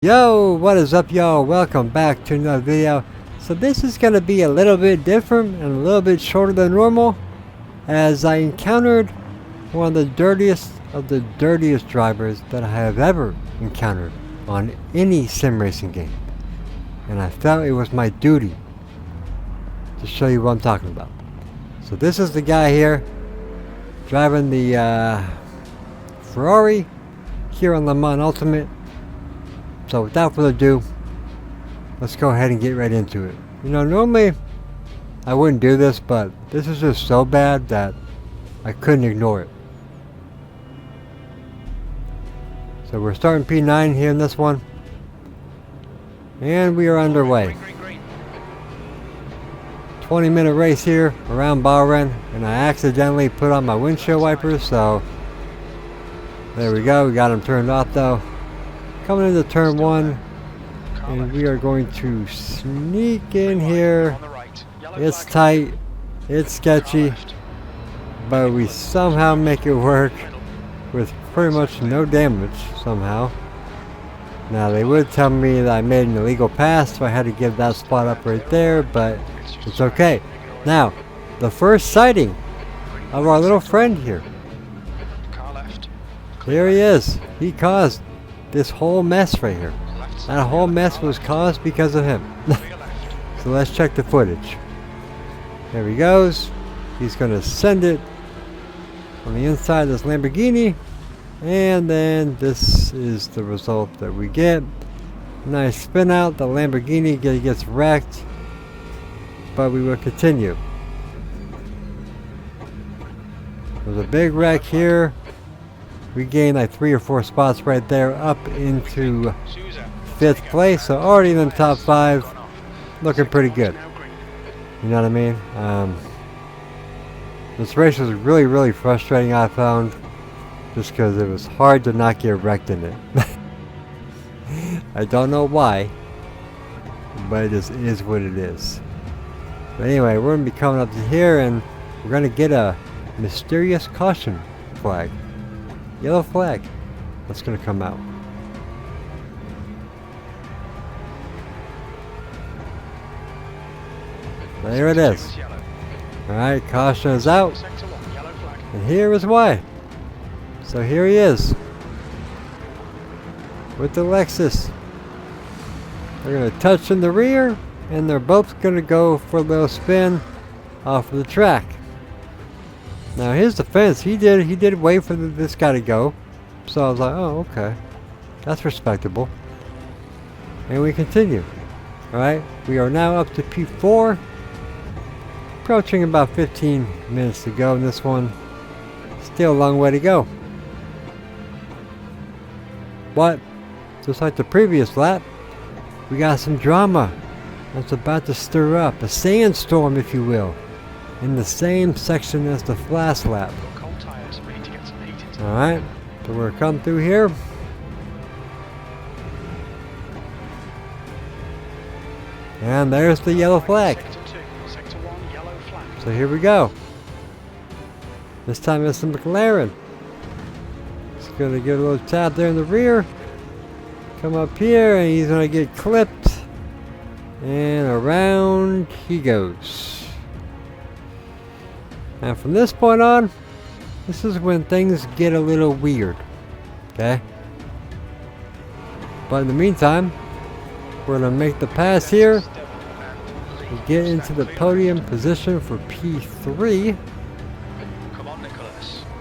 Yo, what is up, y'all? Welcome back to another video. So this is going to be a little bit different and a little bit shorter than normal, as I encountered one of the dirtiest drivers that I have ever encountered on any sim racing game, and I felt it was my duty to show you what I'm talking about. So this is the guy here driving the Ferrari here on Le Mans Ultimate. So without further ado, let's go ahead and get right into it. You know, normally I wouldn't do this, but this is just so bad that I couldn't ignore it. So we're starting P9 here in this one, and we are underway. 20-minute race here around Bahrain, and I accidentally put on my windshield wipers, so there we go. We got them turned off though. Coming into turn one, and we are going to sneak in here. It's tight, it's sketchy, but we somehow make it work with pretty much no damage somehow. Now they would tell me that I made an illegal pass, so I had to give that spot up right there, but it's okay. Now, the first sighting of our little friend here. Here he is. He caused this whole mess right here. That whole mess was caused because of him. So let's check the footage. There he goes. He's going to send it on the inside of this Lamborghini, and then this is the result that we get. Nice spin out. The Lamborghini gets wrecked, but we will continue. There's a big wreck here. We gained like 3 or 4 spots right there up into 5th place, so already in the top 5, looking pretty good. You know what I mean? This race was really frustrating, I found, just because it was hard to not get wrecked in it. I don't know why, but it just is what it is. But anyway, we're going to be coming up to here, and we're going to get a mysterious caution flag. Yellow flag that's going to come out. There it is. Alright, caution is out. And here is why. So here he is with the Lexus. They're going to touch in the rear, and they're both going to go for a little spin off of the track. Now his defense, he did wait for this guy to go, so I was like, oh, okay, that's respectable. And we continue. Alright, we are now up to P4, approaching about 15 minutes to go in this one. Still a long way to go, but just like the previous lap, we got some drama that's about to stir up, a sandstorm if you will, in the same section as the last lap. Alright, so we're coming through here. And there's the yellow flag. So here we go. This time it's the McLaren. It's going to give a little tap there in the rear. Come up here, and he's going to get clipped. And around he goes. And from this point on, this is when things get a little weird, okay? But in the meantime, we're going to make the pass here. We get into the podium position for P3,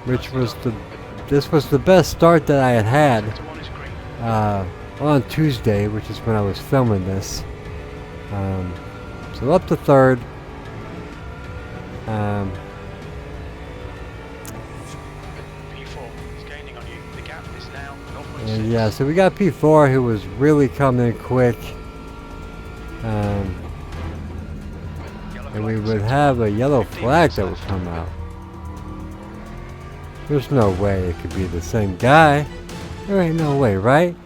which was this was the best start that I had on Tuesday, which is when I was filming this. So up to 3rd. And yeah, so we got P4 who was really coming in quick. And we would have a yellow flag that would come out. There's no way it could be the same guy. There ain't no way, right?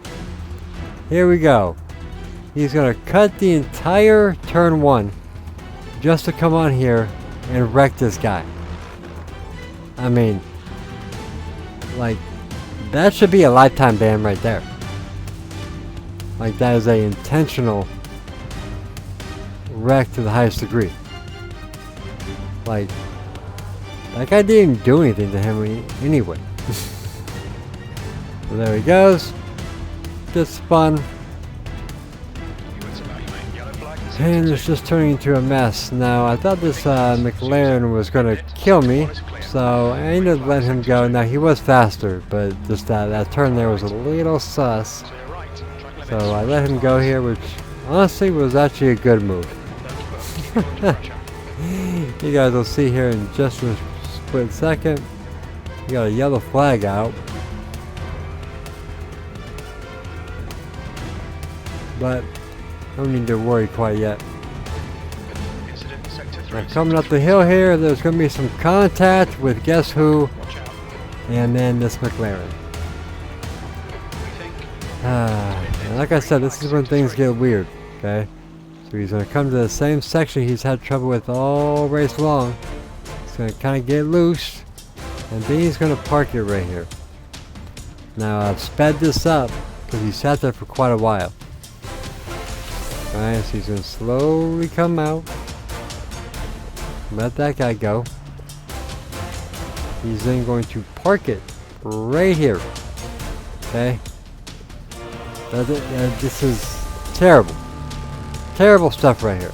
Here we go. He's gonna cut the entire turn 1 just to come on here and wreck this guy. I mean, like, that should be a lifetime ban right there. Like that is a intentional wreck to the highest degree. Like, that guy didn't do anything to him anyway. So there he goes. Gets spun. And it's just turning into a mess. Now, I thought this McLaren was going to kill me, so I ended up letting him go. Now, he was faster, but just that turn there was a little sus. So I let him go here, which honestly was actually a good move. You guys will see here in just a split second. We got a yellow flag out. But I don't need to worry quite yet. Now coming up the hill here, there's going to be some contact with guess who, and then this McLaren. And like I said, this is when things get weird, okay? So he's going to come to the same section he's had trouble with all race long. He's going to kind of get loose, and then he's going to park it right here. Now I've sped this up because he sat there for quite a while. Alright, so he's going to slowly come out. Let that guy go. He's then going to park it right here. Okay? This is terrible. Terrible stuff right here.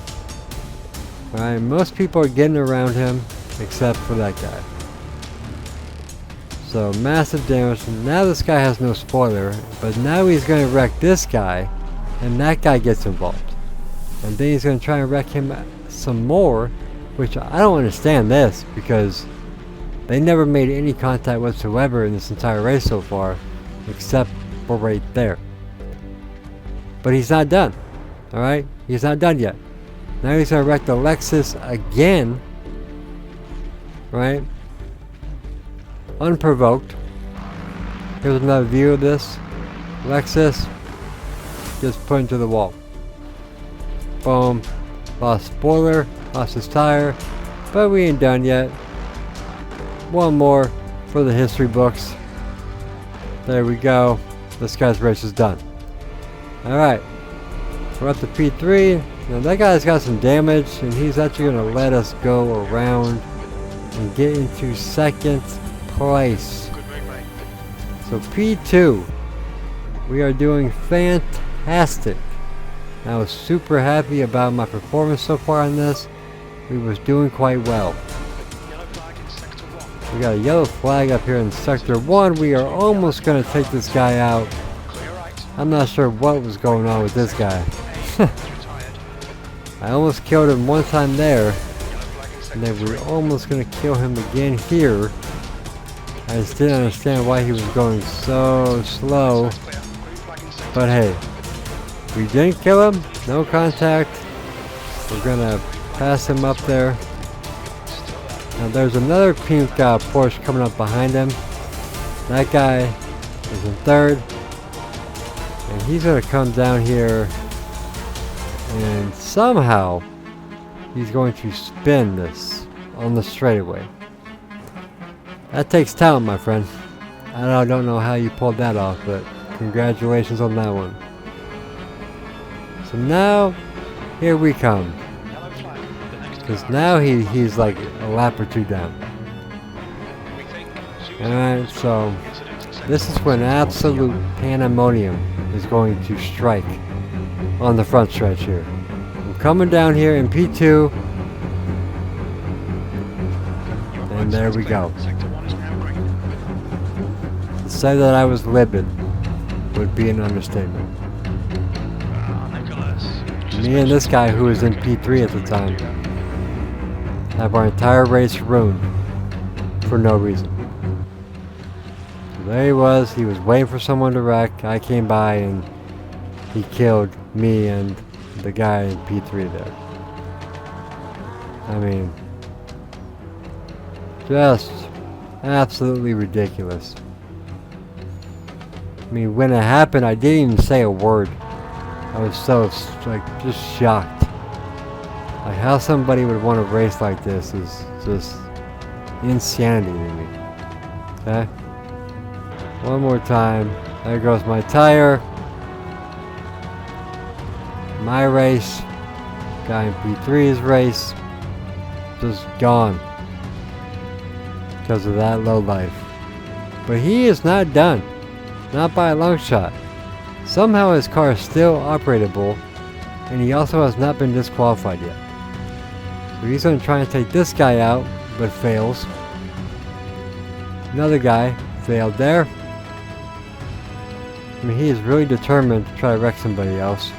Alright, most people are getting around him except for that guy. So, massive damage. Now this guy has no spoiler, but now he's going to wreck this guy, and that guy gets involved. And then he's going to try and wreck him some more, which I don't understand this, because they never made any contact whatsoever in this entire race so far, except for right there. But he's not done. Alright? He's not done yet. Now he's going to wreck the Lexus again. Right? Unprovoked. Here's another view of this. Lexus just put into the wall. Boom. Lost spoiler. Lost his tire. But we ain't done yet. One more for the history books. There we go. This guy's race is done. Alright. We're up to P3. Now that guy's got some damage, and he's actually going to let us go around and get into second place. So P2. We are doing fantastic. I was super happy about my performance so far on this. We was doing quite well. We got a yellow flag up here in Sector 1. We are almost going to take this guy out. I'm not sure what was going on with this guy. I almost killed him one time there. And then we're almost going to kill him again here. I just didn't understand why he was going so slow. But hey, we didn't kill him. No contact. We're going to pass him up there. Now there's another pink Porsche coming up behind him. That guy is in third. And he's going to come down here. And somehow he's going to spin this on the straightaway. That takes talent, my friend. I don't know how you pulled that off, but congratulations on that one. So now, here we come. Because now he's like a lap or two down. Alright, so this is when absolute pandemonium is going to strike on the front stretch here. I'm coming down here in P2. And there we go. To say that I was livid would be an understatement. Me and this guy who was in P3 at the time have our entire race ruined for no reason. So there he was waiting for someone to wreck. I came by and he killed me and the guy in P3 there. I mean, just absolutely ridiculous. I mean, when it happened, I didn't even say a word. I was so, like, just shocked. Like, how somebody would want to race like this is just insanity to me. Okay? One more time. There goes my tire. my race, guy in P3's race, just gone because of that low life. But he is not done, not by a long shot. Somehow his car is still operable, and he also has not been disqualified yet. So he's going to try and take this guy out, but fails. Another guy failed there. I mean, he is really determined to try to wreck somebody else.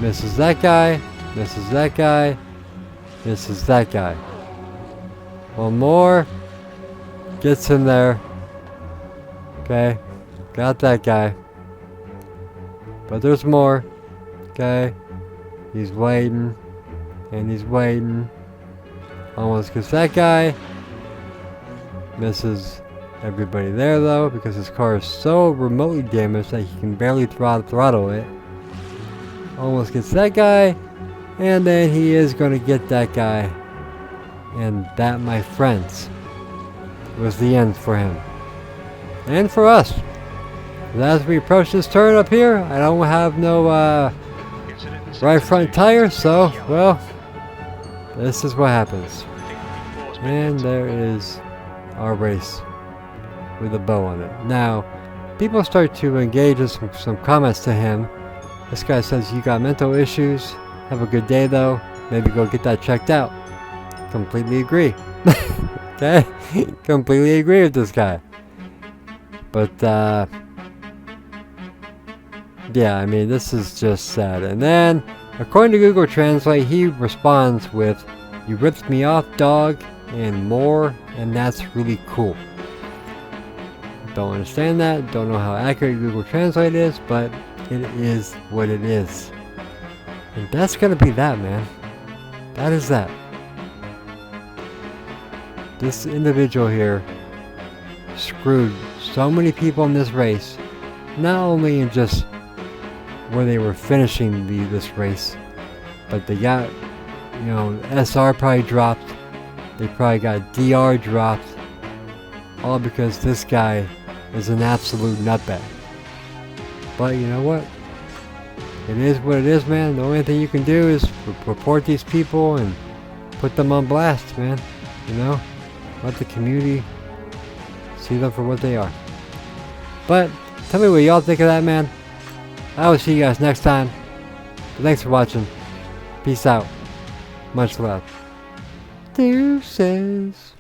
Misses that guy, misses that guy, misses that guy. One more. Gets in there. Okay. Got that guy. But there's more. Okay. He's waiting. And he's waiting. Almost gets that guy. Misses everybody there though, because his car is so remotely damaged that he can barely throttle it. Almost gets that guy. And then he is going to get that guy. And that, my friends, was the end for him. And for us. As we approach this turn up here, I don't have no right front tire, so, well, this is what happens. And there is our race with a bow on it. Now, people start to engage in some comments to him. This guy says, "You got mental issues. Have a good day though. Maybe go get that checked out." Completely agree. Okay? Completely agree with this guy. But, yeah, I mean, this is just sad. And then, according to Google Translate, he responds with, "You ripped me off, dog," and more, and that's really cool. Don't understand that, don't know how accurate Google Translate is, but it is what it is. And that's gonna be that, man. That is that. This individual here screwed so many people in this race, not only in just where they were finishing this race, but they got, you know, SR probably dropped, they probably got DR dropped, all because this guy is an absolute nutbag. But you know what? It is what it is, man. The only thing you can do is report these people and put them on blast, man. You know? Let the community see them for what they are. But tell me what y'all think of that, man. I will see you guys next time. But thanks for watching. Peace out. Much love. Deuces.